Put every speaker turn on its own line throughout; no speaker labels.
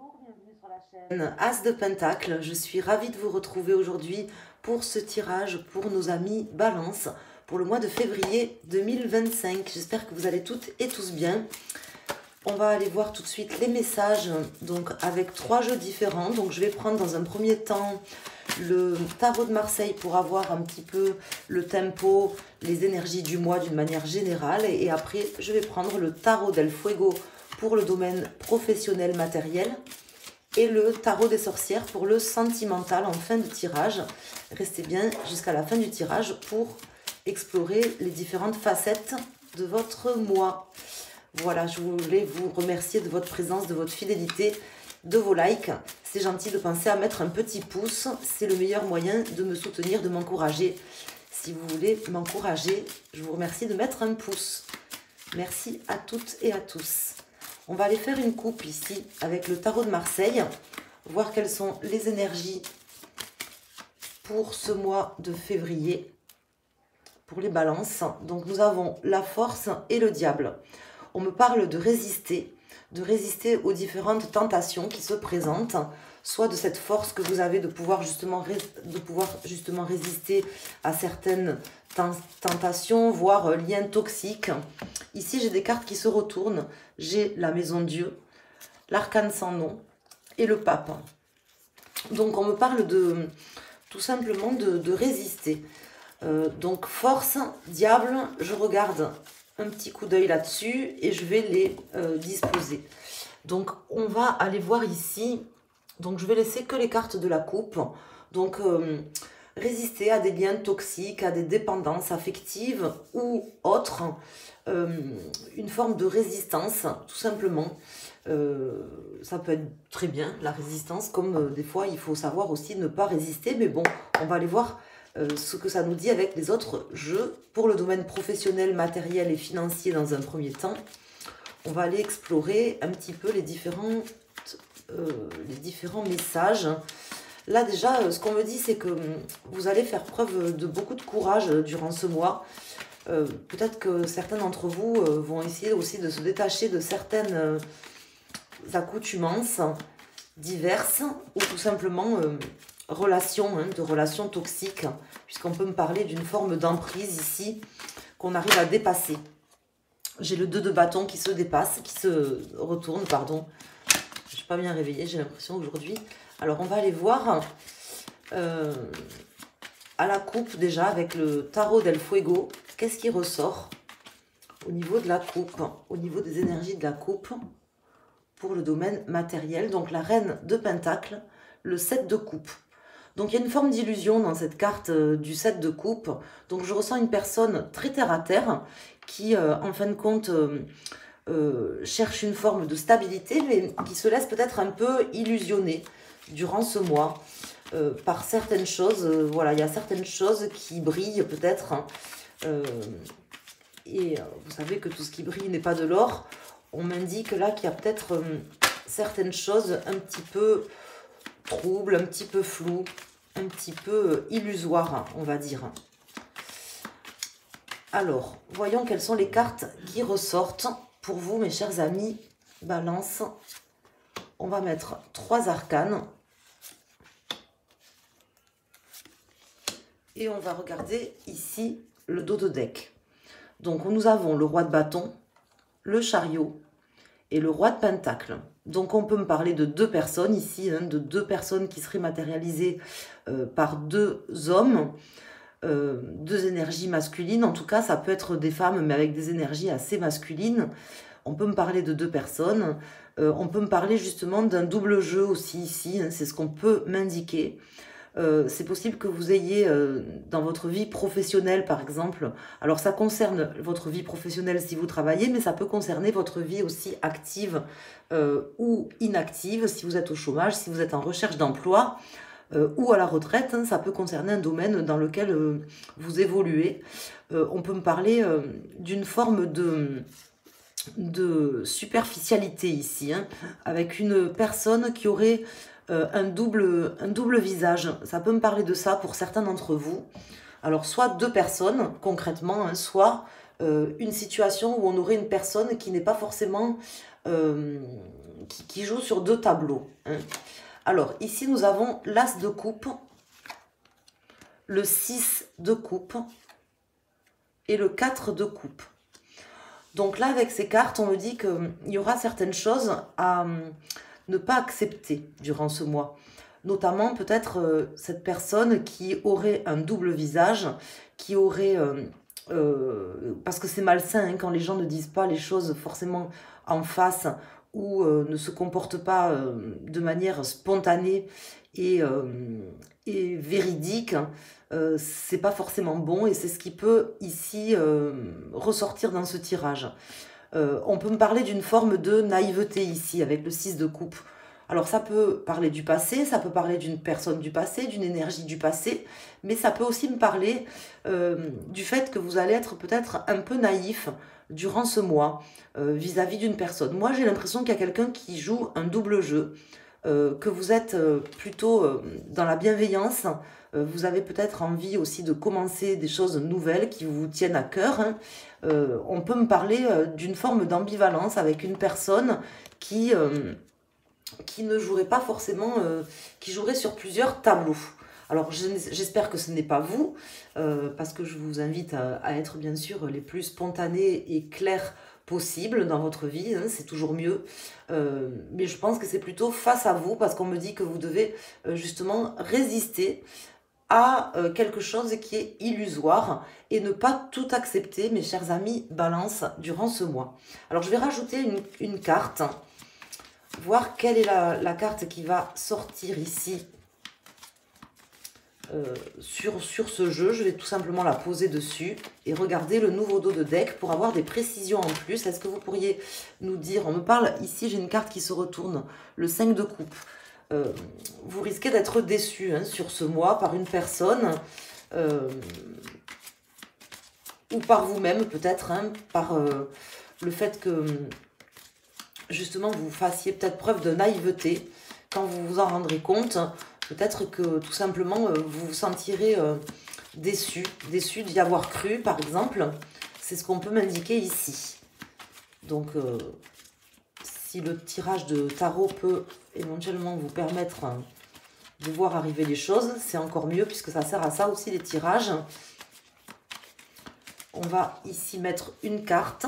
Bonjour, bienvenue sur la chaîne As de Pentacle. Je suis ravie de vous retrouver aujourd'hui pour ce tirage pour nos amis Balance pour le mois de février 2025. J'espère que vous allez toutes et tous bien. On va aller voir tout de suite les messages donc avec 3 jeux différents. Donc je vais prendre dans un premier temps le tarot de Marseille pour avoir un petit peu le tempo, les énergies du mois d'une manière générale. Et après, je vais prendre le tarot del Fuego pour le domaine professionnel matériel et le tarot des sorcières pour le sentimental en fin de tirage. Restez bien jusqu'à la fin du tirage pour explorer les différentes facettes de votre mois. Voilà, je voulais vous remercier de votre présence, de votre fidélité, de vos likes. C'est gentil de penser à mettre un petit pouce. C'est le meilleur moyen de me soutenir, de m'encourager. Si vous voulez m'encourager, je vous remercie de mettre un pouce. Merci à toutes et à tous. On va aller faire une coupe ici avec le tarot de Marseille, voir quelles sont les énergies pour ce mois de février, pour les balances. Donc nous avons la force et le diable. On me parle de résister aux différentes tentations qui se présentent, soit de cette force que vous avez de pouvoir justement résister à certaines tentations, voire liens toxiques. Ici, j'ai des cartes qui se retournent. J'ai la maison de Dieu, l'arcane sans nom et le pape. Donc, on me parle tout simplement de résister. Donc, force, diable, je regarde un petit coup d'œil là-dessus et je vais les disposer. Donc, on va aller voir ici. Donc, je vais laisser que les cartes de la coupe. Donc, résister à des liens toxiques, à des dépendances affectives ou autres. Une forme de résistance, tout simplement. Ça peut être très bien, la résistance, comme des fois, il faut savoir aussi ne pas résister. Mais bon, on va aller voir ce que ça nous dit avec les autres jeux. Pour le domaine professionnel, matériel et financier dans un premier temps, on va aller explorer un petit peu les différents messages. Là déjà, ce qu'on me dit, c'est que vous allez faire preuve de beaucoup de courage durant ce mois. Peut-être que certains d'entre vous vont essayer aussi de se détacher de certaines accoutumances diverses ou tout simplement de relations toxiques, puisqu'on peut me parler d'une forme d'emprise ici qu'on arrive à dépasser. J'ai le 2 de bâton qui se dépasse, qui se retourne, pardon. Je ne suis pas bien réveillée, j'ai l'impression aujourd'hui. Alors, on va aller voir à la coupe déjà avec le tarot del Fuego. Qu'est-ce qui ressort au niveau de la coupe, au niveau des énergies de la coupe pour le domaine matériel. Donc, la reine de Pentacle, le 7 de coupe. Donc, il y a une forme d'illusion dans cette carte du 7 de coupe. Donc, je ressens une personne très terre-à-terre qui, en fin de compte, cherche une forme de stabilité, mais qui se laisse peut-être un peu illusionner durant ce mois par certaines choses. Voilà, il y a certaines choses qui brillent peut-être. Et vous savez que tout ce qui brille n'est pas de l'or. On m'indique là qu'il y a peut-être certaines choses un petit peu troubles, un petit peu floues, un petit peu illusoires, on va dire. Alors, voyons quelles sont les cartes qui ressortent pour vous, mes chers amis Balance. On va mettre 3 arcanes. Et on va regarder ici le dos de deck. Donc, nous avons le roi de bâton, le chariot et le roi de pentacle. Donc, on peut me parler de 2 personnes ici, de 2 personnes qui seraient matérialisées par 2 hommes, 2 énergies masculines. En tout cas, ça peut être des femmes, mais avec des énergies assez masculines. On peut me parler de 2 personnes. On peut me parler justement d'un double jeu aussi ici. C'est ce qu'on peut m'indiquer. C'est possible que vous ayez dans votre vie professionnelle, par exemple, alors ça concerne votre vie professionnelle si vous travaillez, mais ça peut concerner votre vie aussi active ou inactive, si vous êtes au chômage, si vous êtes en recherche d'emploi ou à la retraite. Ça peut concerner un domaine dans lequel vous évoluez. On peut me parler d'une forme de superficialité ici, avec une personne qui aurait un double visage. Ça peut me parler de ça pour certains d'entre vous. Alors, soit 2 personnes, concrètement, soit une situation où on aurait une personne qui n'est pas forcément... qui joue sur 2 tableaux. Hein. Alors, ici, nous avons l'As de coupe, le 6 de coupe et le 4 de coupe. Donc là, avec ces cartes, on me dit qu'il y aura certaines choses à ne pas accepter durant ce mois. Notamment, peut-être, cette personne qui aurait un double visage, qui aurait... parce que c'est malsain hein, quand les gens ne disent pas les choses forcément en face ou ne se comportent pas de manière spontanée et véridique, c'est pas forcément bon et c'est ce qui peut ici ressortir dans ce tirage. On peut me parler d'une forme de naïveté ici avec le 6 de coupe. Alors ça peut parler du passé, ça peut parler d'une personne du passé, d'une énergie du passé, mais ça peut aussi me parler du fait que vous allez être peut-être un peu naïf durant ce mois vis-à-vis d'une personne. Moi j'ai l'impression qu'il y a quelqu'un qui joue un double jeu, que vous êtes plutôt dans la bienveillance, vous avez peut-être envie aussi de commencer des choses nouvelles qui vous tiennent à cœur. Hein. On peut me parler d'une forme d'ambivalence avec une personne qui ne jouerait pas forcément, qui jouerait sur plusieurs tableaux. Alors j'espère que ce n'est pas vous, parce que je vous invite à être bien sûr les plus spontanés et clairs possible dans votre vie, hein, c'est toujours mieux. Mais je pense que c'est plutôt face à vous, parce qu'on me dit que vous devez justement résister à quelque chose qui est illusoire et ne pas tout accepter, mes chers amis Balance, durant ce mois. Alors je vais rajouter une carte, voir quelle est la carte qui va sortir ici sur ce jeu. Je vais tout simplement la poser dessus et regarder le nouveau dos de deck pour avoir des précisions en plus. Est-ce que vous pourriez nous dire, on me parle ici, j'ai une carte qui se retourne, le 5 de coupe. Vous risquez d'être déçu hein, sur ce mois par une personne ou par vous-même peut-être, hein, par le fait que justement vous fassiez peut-être preuve de naïveté quand vous vous en rendrez compte. Peut-être que tout simplement vous vous sentirez déçu d'y avoir cru par exemple. C'est ce qu'on peut m'indiquer ici. Donc si le tirage de tarot peut éventuellement vous permettre de voir arriver les choses, c'est encore mieux puisque ça sert à ça aussi les tirages. On va ici mettre une carte.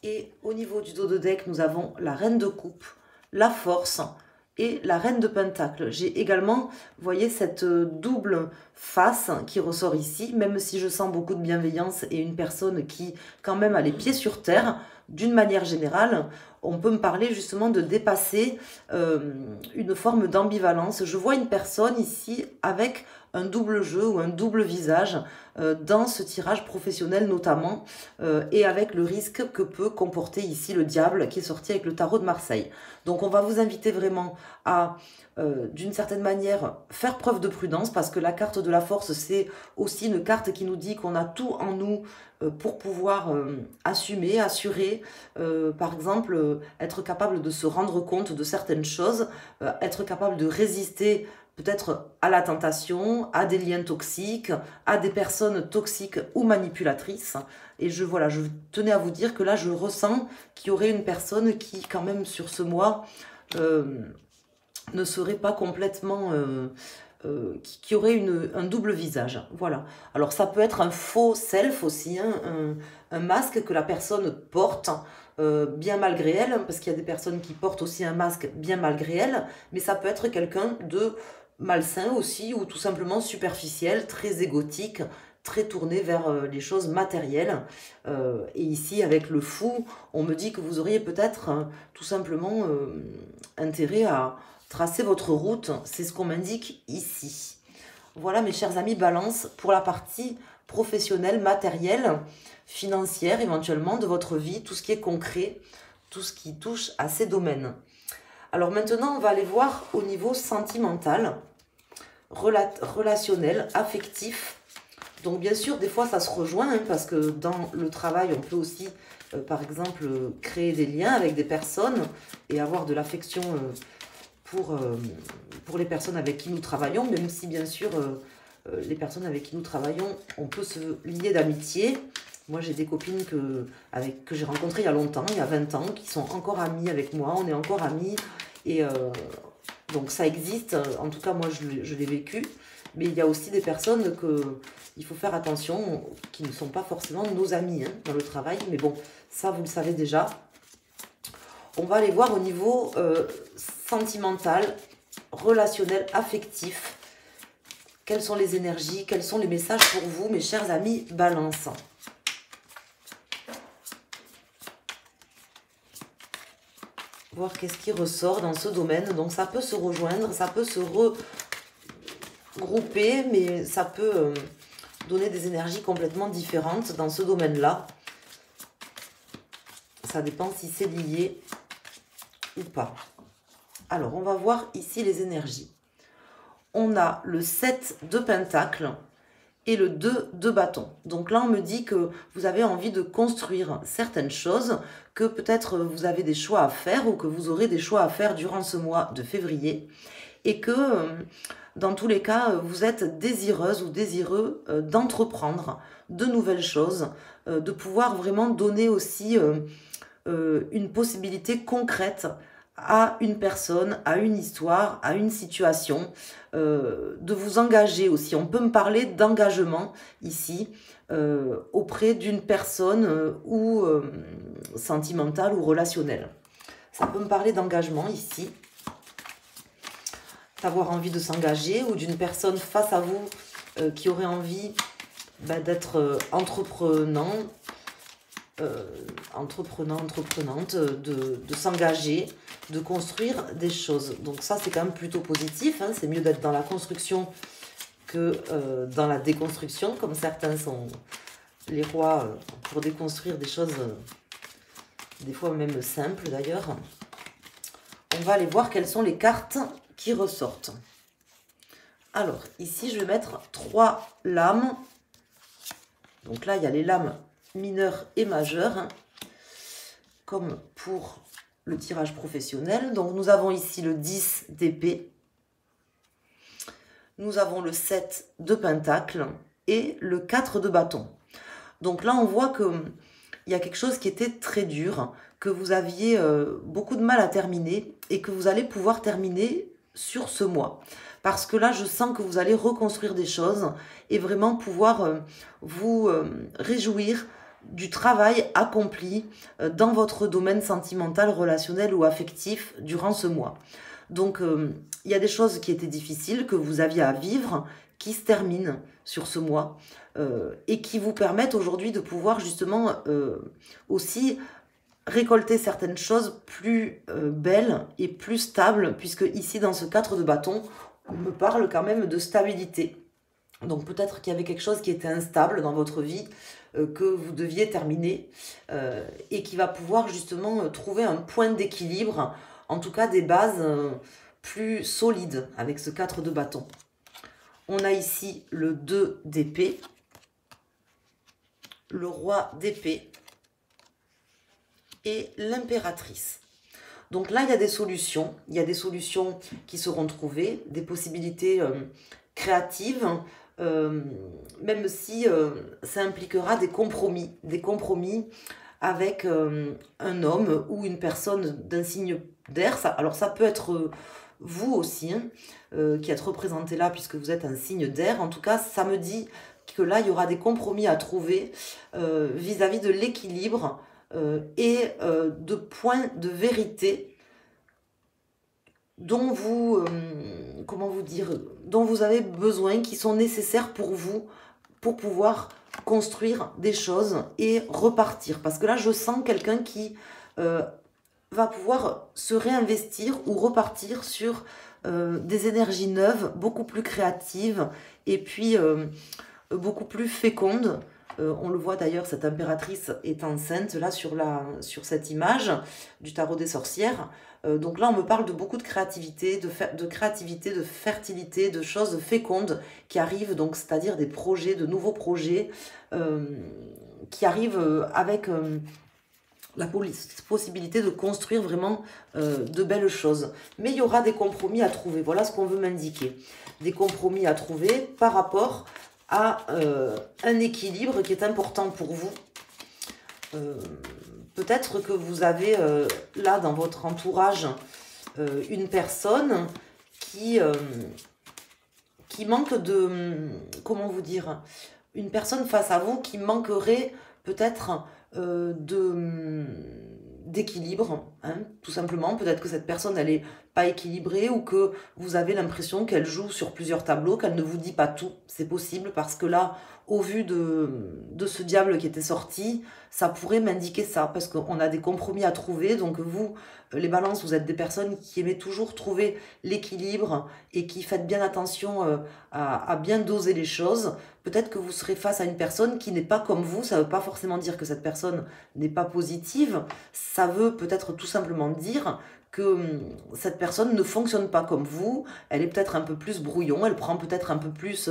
Et au niveau du dos de deck, nous avons la Reine de coupe, la Force et la Reine de Pentacle. J'ai également, vous voyez, cette double face qui ressort ici, même si je sens beaucoup de bienveillance et une personne qui, quand même, a les pieds sur terre. D'une manière générale, on peut me parler justement de dépasser une forme d'ambivalence. Je vois une personne ici avec un double jeu ou un double visage dans ce tirage professionnel notamment et avec le risque que peut comporter ici le diable qui est sorti avec le tarot de Marseille. Donc on va vous inviter vraiment à d'une certaine manière faire preuve de prudence parce que la carte de la force c'est aussi une carte qui nous dit qu'on a tout en nous pour pouvoir assumer, assurer, par exemple être capable de se rendre compte de certaines choses, être capable de résister peut-être à la tentation, à des liens toxiques, à des personnes toxiques ou manipulatrices. Et je tenais à vous dire que là, je ressens qu'il y aurait une personne qui, quand même, sur ce mois, ne serait pas complètement... qui aurait un double visage. Voilà. Alors, ça peut être un faux self aussi, hein, un masque que la personne porte, bien malgré elle, parce qu'il y a des personnes qui portent aussi un masque bien malgré elle, mais ça peut être quelqu'un de malsain aussi, ou tout simplement superficiel, très égotique, très tourné vers les choses matérielles. Et ici, avec le fou, on me dit que vous auriez peut-être tout simplement intérêt à tracer votre route. C'est ce qu'on m'indique ici. Voilà, mes chers amis Balance, pour la partie professionnelle, matérielle, financière, éventuellement, de votre vie, tout ce qui est concret, tout ce qui touche à ces domaines. Alors maintenant, on va aller voir au niveau sentimental, relationnel, affectif. Donc bien sûr, des fois, ça se rejoint, hein, parce que dans le travail, on peut aussi, par exemple, créer des liens avec des personnes et avoir de l'affection pour les personnes avec qui nous travaillons, même si bien sûr, les personnes avec qui nous travaillons, on peut se lier d'amitié. Moi, j'ai des copines que j'ai rencontrées il y a longtemps, il y a 20 ans, qui sont encore amies avec moi, on est encore amis. Et donc, ça existe. En tout cas, moi, je l'ai vécu. Mais il y a aussi des personnes il faut faire attention, qui ne sont pas forcément nos amis hein, dans le travail. Mais bon, ça, vous le savez déjà. On va aller voir au niveau sentimental, relationnel, affectif. Quelles sont les énergies, quels sont les messages pour vous, mes chers amis Balance. Voir qu'est-ce qui ressort dans ce domaine. Donc ça peut se rejoindre, ça peut se regrouper, mais ça peut donner des énergies complètement différentes dans ce domaine-là. Ça dépend si c'est lié ou pas. Alors, on va voir ici les énergies. On a le 7 de Pentacle et le 2 de bâton. Donc là, on me dit que vous avez envie de construire certaines choses, que peut-être vous avez des choix à faire ou que vous aurez des choix à faire durant ce mois de février et que, dans tous les cas, vous êtes désireuse ou désireux d'entreprendre de nouvelles choses, de pouvoir vraiment donner aussi une possibilité concrète à une personne, à une histoire, à une situation, de vous engager aussi. On peut me parler d'engagement ici, auprès d'une personne ou sentimentale ou relationnelle. Ça peut me parler d'engagement ici, d'avoir envie de s'engager ou d'une personne face à vous qui aurait envie d'être entreprenante, de s'engager, de construire des choses. Donc ça, c'est quand même plutôt positif. Hein. C'est mieux d'être dans la construction que dans la déconstruction, comme certains sont les rois pour déconstruire des choses, des fois même simples d'ailleurs. On va aller voir quelles sont les cartes qui ressortent. Alors, ici, je vais mettre 3 lames. Donc là, il y a les lames mineures et majeures, hein, comme pour le tirage professionnel. Donc, nous avons ici le 10 d'épée. Nous avons le 7 de pentacle et le 4 de bâton. Donc là, on voit qu'il y a quelque chose qui était très dur, que vous aviez beaucoup de mal à terminer et que vous allez pouvoir terminer sur ce mois. Parce que là, je sens que vous allez reconstruire des choses et vraiment pouvoir vous réjouir du travail accompli dans votre domaine sentimental, relationnel ou affectif durant ce mois. Donc, il y a des choses qui étaient difficiles, que vous aviez à vivre, qui se terminent sur ce mois et qui vous permettent aujourd'hui de pouvoir justement aussi récolter certaines choses plus belles et plus stables, puisque ici, dans ce 4 de bâton, on me parle quand même de stabilité. Donc peut-être qu'il y avait quelque chose qui était instable dans votre vie, que vous deviez terminer, et qui va pouvoir justement trouver un point d'équilibre, en tout cas des bases plus solides avec ce 4 de bâton. On a ici le 2 d'épée, le roi d'épée et l'impératrice. Donc là, il y a des solutions. Il y a des solutions qui seront trouvées, des possibilités créatives, même si ça impliquera des compromis avec un homme ou une personne d'un signe d'air. Alors ça peut être vous aussi, hein, qui êtes représenté là puisque vous êtes un signe d'air. En tout cas, ça me dit que là, il y aura des compromis à trouver vis-à-vis de l'équilibre et de points de vérité dont vous, comment vous dire, dont vous avez besoin, qui sont nécessaires pour vous, pour pouvoir construire des choses et repartir. Parce que là, je sens quelqu'un qui va pouvoir se réinvestir ou repartir sur des énergies neuves, beaucoup plus créatives et puis beaucoup plus fécondes. On le voit d'ailleurs, cette impératrice est enceinte là sur cette image du tarot des sorcières. Donc là, on me parle de beaucoup de créativité, de fertilité, de choses fécondes qui arrivent, donc c'est-à-dire des projets, de nouveaux projets qui arrivent avec la possibilité de construire vraiment de belles choses. Mais il y aura des compromis à trouver. Voilà ce qu'on veut m'indiquer. Des compromis à trouver par rapport à un équilibre qui est important pour vous. Peut-être que vous avez là dans votre entourage une personne qui manque de... Comment vous dire? Une personne face à vous qui manquerait peut-être d'équilibre, hein, tout simplement. Peut-être que cette personne, elle n'est pas équilibrée ou que vous avez l'impression qu'elle joue sur plusieurs tableaux, qu'elle ne vous dit pas tout. C'est possible parce que là, au vu de ce diable qui était sorti, ça pourrait m'indiquer ça, parce qu'on a des compromis à trouver. Donc vous, les balances, vous êtes des personnes qui aimez toujours trouver l'équilibre et qui faites bien attention à bien doser les choses. Peut-être que vous serez face à une personne qui n'est pas comme vous. Ça ne veut pas forcément dire que cette personne n'est pas positive. Ça veut peut-être tout simplement dire que cette personne ne fonctionne pas comme vous, elle est peut-être un peu plus brouillon, elle prend peut-être un peu plus,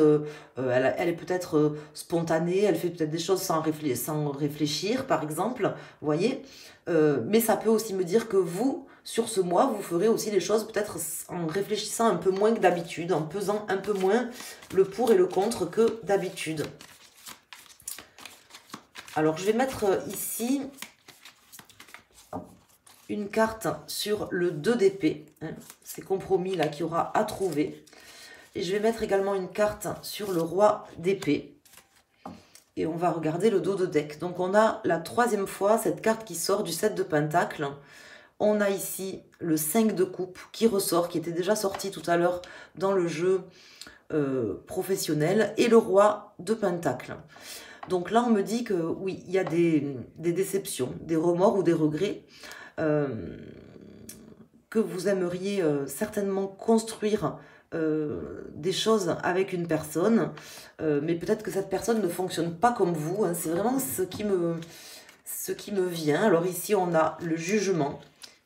elle est peut-être spontanée, elle fait peut-être des choses sans réfléchir, par exemple, vous voyez. Mais ça peut aussi me dire que vous, sur ce mois, vous ferez aussi les choses peut-être en réfléchissant un peu moins que d'habitude, en pesant un peu moins le pour et le contre que d'habitude. Alors, je vais mettre ici une carte sur le 2 d'épée, hein, ces compromis là qu'il y aura à trouver. Et je vais mettre également une carte sur le roi d'épée. Et on va regarder le dos de deck. Donc on a la 3e fois cette carte qui sort du 7 de Pentacle. On a ici le 5 de coupe qui ressort, qui était déjà sorti tout à l'heure dans le jeu professionnel. Et le roi de Pentacle. Donc là on me dit que oui, il y a des déceptions, des remords ou des regrets. Que vous aimeriez certainement construire des choses avec une personne, mais peut-être que cette personne ne fonctionne pas comme vous, hein. C'est vraiment ce qui me vient. Alors ici on a le jugement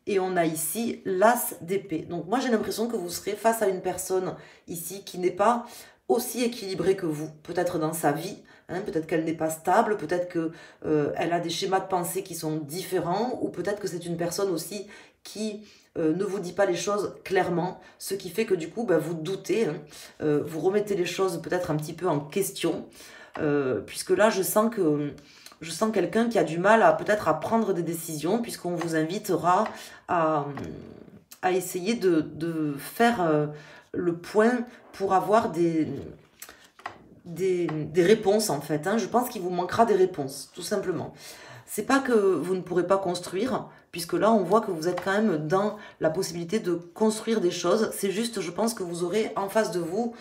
et on a ici l'as d'épée. Donc moi j'ai l'impression que vous serez face à une personne ici qui n'est pas aussi équilibrée que vous, peut-être dans sa vie, hein, peut-être qu'elle n'est pas stable, peut-être qu'elle a des schémas de pensée qui sont différents, ou peut-être que c'est une personne aussi qui ne vous dit pas les choses clairement, ce qui fait que du coup, vous doutez, hein, vous remettez les choses peut-être un petit peu en question, puisque là, je sens quelqu'un qui a du mal peut-être à prendre des décisions, puisqu'on vous invitera à essayer de faire le point pour avoir des réponses en fait, hein. Je pense qu'il vous manquera des réponses, tout simplement. C'est pas que vous ne pourrez pas construire, puisque là on voit que vous êtes quand même dans la possibilité de construire des choses. C'est juste, je pense que vous aurez en face de vous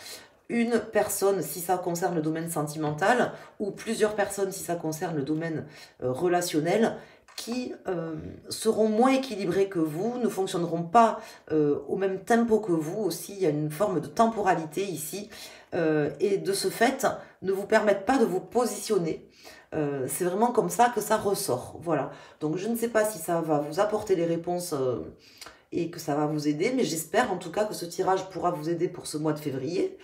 une personne si ça concerne le domaine sentimental, ou plusieurs personnes si ça concerne le domaine relationnel, qui seront moins équilibrés que vous, ne fonctionneront pas au même tempo que vous aussi. Il y a une forme de temporalité ici, et de ce fait, ne vous permettent pas de vous positionner. C'est vraiment comme ça que ça ressort. Voilà. Donc je ne sais pas si ça va vous apporter les réponses et que ça va vous aider, mais j'espère en tout cas que ce tirage pourra vous aider pour ce mois de février.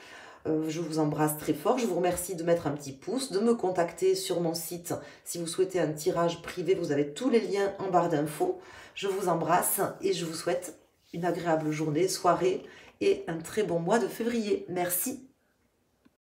Je vous embrasse très fort, je vous remercie de mettre un petit pouce, de me contacter sur mon site si vous souhaitez un tirage privé, vous avez tous les liens en barre d'infos. Je vous embrasse et je vous souhaite une agréable journée, soirée et un très bon mois de février. Merci.